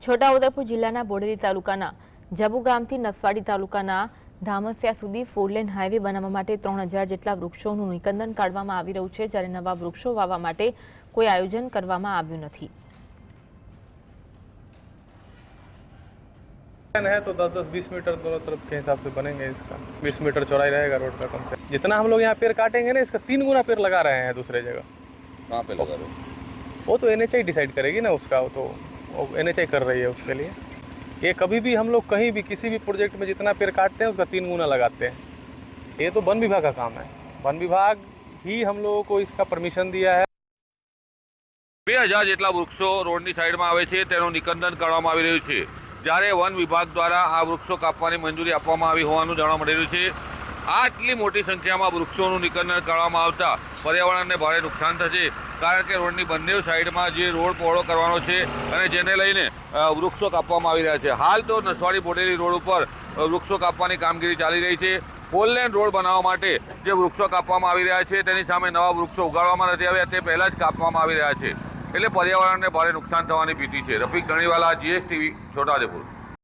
છોટાઉદેપુર જિલ્લાના બોડેલી તાલુકાના જબુ ગામથી નસવાડી તાલુકાના ધામસિયા સુધી ફોરલેન હાઈવે બનાવવા માટે 3000 જેટલા વૃક્ષોનું નિકંદન કાઢવામાં આવી રહ્યું છે, જ્યારે નવા વૃક્ષો વાવવા માટે કોઈ આયોજન કરવામાં આવ્યું નથી। है तो 10-20 मीटर दोनों तरफ के हिसाब से बनेंगे। इसका 20 मीटर चौड़ाई रहेगा रोड का कम से। जितना हम लोग यहाँ पेड़ काटेंगे ना, इसका 3 गुना पेड़ लगा रहे हैं दूसरे जगह। कहाँ पे लगा रहे हो? वो तो NHI डिसाइड करेगी ना उसका, वो तो NHI कर रही है उसके लिए। ये कभी भी हम लोग कहीं भी किसी भी प्रोजेक्ट में जितना पेड़ काटते हैं उसका 3 गुना लगाते हैं। ये तो वन विभाग का काम है। वन विभाग ही हम लोगों को इसका परमिशन दिया है। 2000 જેટલા વૃક્ષો રોડની સાઈડમાં આવે છે તેનું નિકંદન કરવામાં આવી રહ્યું છે, જ્યારે વન વિભાગ દ્વારા આ વૃક્ષો કાપવાની મંજૂરી આપવામાં આવી હોવાનું જાણવા મળી રહ્યું છે। આટલી મોટી સંખ્યામાં વૃક્ષોનું નિકંદન કરવામાં આવતા પર્યાવરણને ભારે નુકસાન થશે, કારણ કે રોડની બંને સાઈડમાં જે રોડ પહોળો કરવાનો છે અને જેને લઈને વૃક્ષો કાપવામાં આવી રહ્યા છે। હાલ તો નસવાડી બોડેલી રોડ ઉપર વૃક્ષો કાપવાની કામગીરી ચાલી રહી છે। ફોરલેન રોડ બનાવવા માટે જે વૃક્ષો કાપવામાં આવી રહ્યા છે તેની સામે નવા વૃક્ષો ઉગાડવામાં નથી આવ્યા, તે પહેલાં જ કાપવામાં આવી રહ્યા છે, એટલે પર્યાવરણને ભારે નુકસાન થવાની ભીતિ છે। Rafiq Dhaniwala, GS TV, Chhota Udepur.